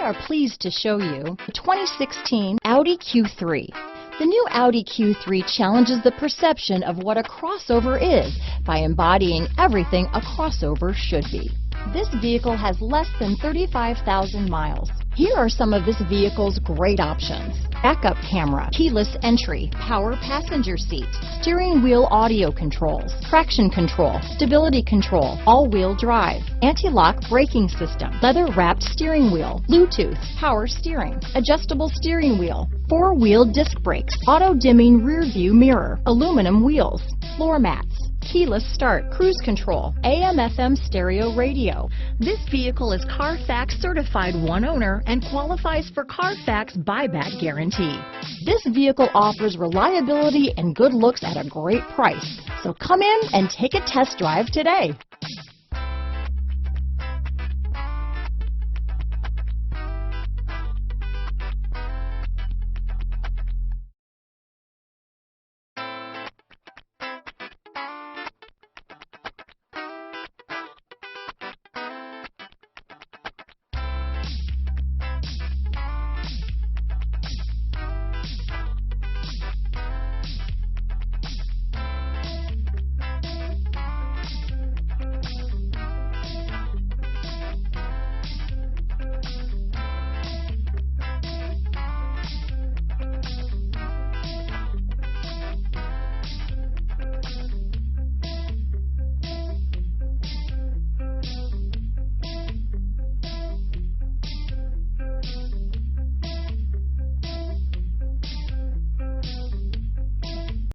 are pleased to show you the 2016 Audi Q3. The new Audi Q3 challenges the perception of what a crossover is by embodying everything a crossover should be. This vehicle has less than 35,000 miles. Here are some of this vehicle's great options: backup camera, keyless entry, power passenger seat, steering wheel audio controls, traction control, stability control, all-wheel drive, anti-lock braking system, leather-wrapped steering wheel, Bluetooth, power steering, adjustable steering wheel, four-wheel disc brakes, auto-dimming rear-view mirror, aluminum wheels, floor mats, keyless start, cruise control, AM/FM stereo radio. This vehicle is CARFAX certified one owner and qualifies for CARFAX buyback guarantee. This vehicle offers reliability and good looks at a great price. So come in and take a test drive today.